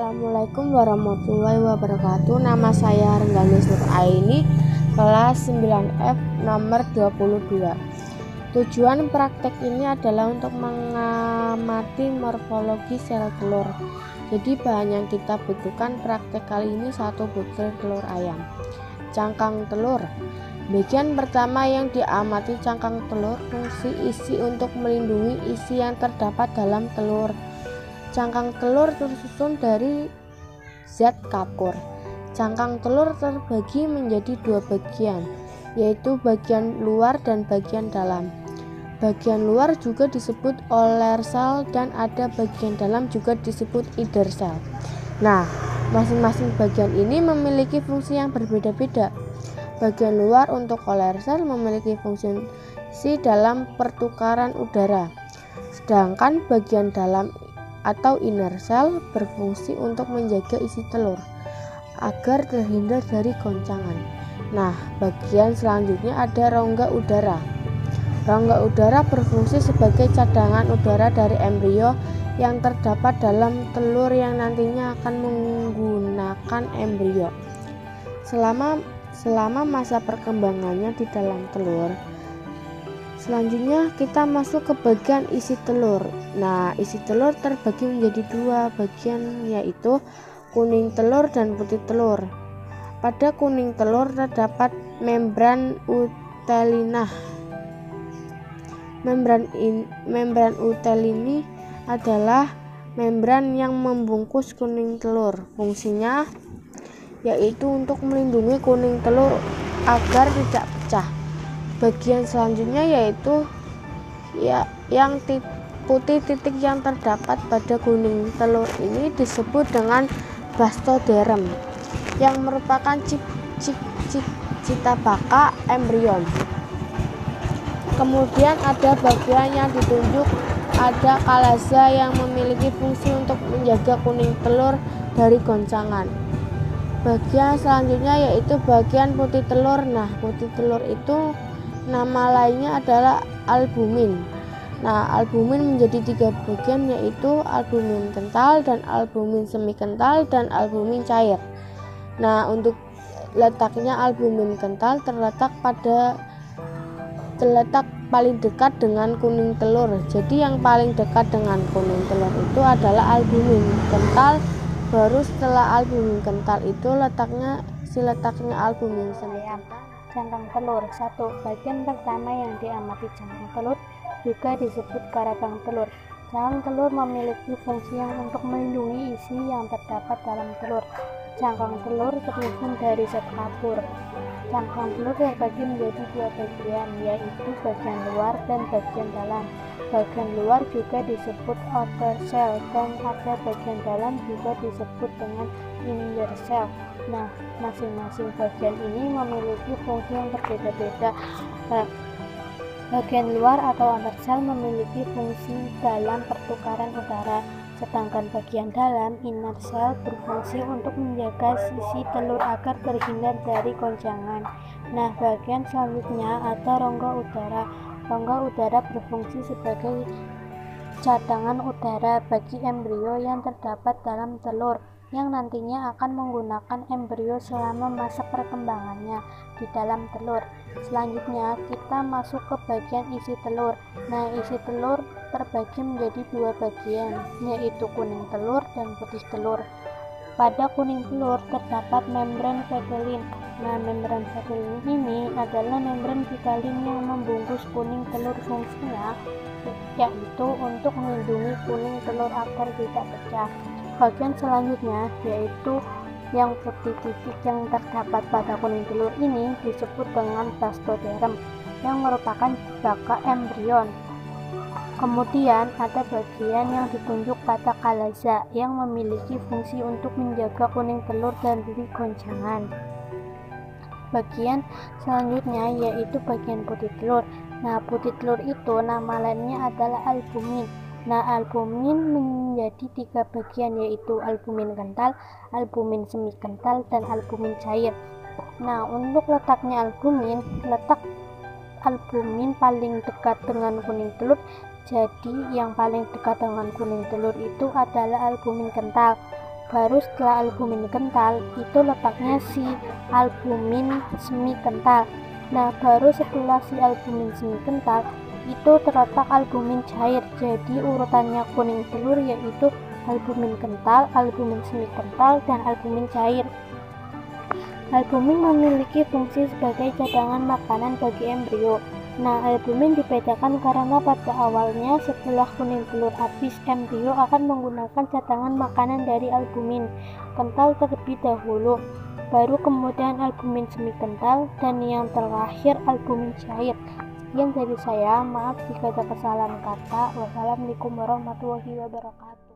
Assalamualaikum warahmatullahi wabarakatuh. Nama saya Rengganis Nur Aini, kelas 9F nomor 22. Tujuan praktek ini adalah untuk mengamati morfologi sel telur. Jadi bahan yang kita butuhkan praktek kali ini 1 butir telur ayam. Cangkang telur. Bagian pertama yang diamati cangkang telur, fungsi isi untuk melindungi isi yang terdapat dalam telur. Cangkang telur tersusun dari zat kapur. Cangkang telur terbagi menjadi 2 bagian, yaitu bagian luar dan bagian dalam. Bagian luar juga disebut oler cell dan ada bagian dalam juga disebut inner cell. Nah, masing-masing bagian ini memiliki fungsi yang berbeda-beda. Bagian luar untuk oler cell memiliki fungsi dalam pertukaran udara, sedangkan bagian dalam atau inner cell berfungsi untuk menjaga isi telur agar terhindar dari goncangan. Nah, bagian selanjutnya ada rongga udara. Rongga udara berfungsi sebagai cadangan udara dari embrio yang terdapat dalam telur yang nantinya akan menggunakan embrio selama masa perkembangannya di dalam telur. Selanjutnya kita masuk ke bagian isi telur. Nah, isi telur terbagi menjadi 2 bagian, yaitu kuning telur dan putih telur. Pada kuning telur terdapat membran utelinah. Membran utelini adalah membran yang membungkus kuning telur. Fungsinya yaitu untuk melindungi kuning telur agar tidak pecah. Bagian selanjutnya yaitu yang putih titik yang terdapat pada kuning telur ini disebut dengan blastoderm yang merupakan citabaka embrion. Kemudian ada bagian yang ditunjuk, ada kalaza yang memiliki fungsi untuk menjaga kuning telur dari goncangan. Bagian selanjutnya yaitu bagian putih telur. Nah, putih telur itu nama lainnya adalah albumin. Nah, albumin menjadi 3 bagian, yaitu albumin kental dan albumin semi kental dan albumin cair. Nah, untuk letaknya albumin kental terletak paling dekat dengan kuning telur. Jadi yang paling dekat dengan kuning telur itu adalah albumin kental. Baru setelah albumin kental itu letaknya albumin semi kental. Cangkang telur. 1. Bagian pertama yang diamati cangkang telur juga disebut karabang telur. Cangkang telur memiliki fungsi yang untuk melindungi isi yang terdapat dalam telur. Cangkang telur tersusun dari zat kapur. Cangkang telur terbagi menjadi 2 bagian, yaitu bagian luar dan bagian dalam. Bagian luar juga disebut outer cell dan ada bagian dalam juga disebut dengan inner cell. Nah, masing-masing bagian ini memiliki fungsi yang berbeda-beda. Bagian luar atau outer cell memiliki fungsi dalam pertukaran udara, sedangkan bagian dalam inner cell berfungsi untuk menjaga sisi telur agar terhindar dari goncangan. Nah, bagian selanjutnya ada rongga udara. Rongga udara berfungsi sebagai cadangan udara bagi embrio yang terdapat dalam telur, yang nantinya akan menggunakan embrio selama masa perkembangannya di dalam telur. Selanjutnya kita masuk ke bagian isi telur. Nah, isi telur terbagi menjadi 2 bagian, yaitu kuning telur dan putih telur. Pada kuning telur terdapat membran vitelin. Nah, membran vitelin ini adalah membran vitelin yang membungkus kuning telur. Fungsinya yaitu untuk melindungi kuning telur agar tidak pecah. Bagian selanjutnya yaitu yang putih titik yang terdapat pada kuning telur ini disebut dengan blastoderm yang merupakan baka embrion. Kemudian ada bagian yang ditunjuk pada kalaza yang memiliki fungsi untuk menjaga kuning telur dari goncangan. Bagian selanjutnya yaitu bagian putih telur. Nah, putih telur itu nama lainnya adalah albumin. Nah, albumin menjadi 3 bagian, yaitu albumin kental, albumin semi kental, dan albumin cair. Nah, untuk letaknya albumin, letak albumin paling dekat dengan kuning telur. Jadi yang paling dekat dengan kuning telur itu adalah albumin kental. Baru setelah albumin kental itu letaknya si albumin semi kental. Nah, baru setelah si albumin semi kental itu terletak albumin cair. Jadi urutannya kuning telur yaitu albumin kental, albumin semi kental, dan albumin cair. Albumin memiliki fungsi sebagai cadangan makanan bagi embrio. Nah, albumin dibedakan karena pada awalnya setelah kuning telur habis, embrio akan menggunakan cadangan makanan dari albumin kental terlebih dahulu, baru kemudian albumin semi kental, dan yang terakhir albumin cair. Sekian dari saya, maaf jika ada kesalahan kata. Wassalamualaikum warahmatullahi wabarakatuh.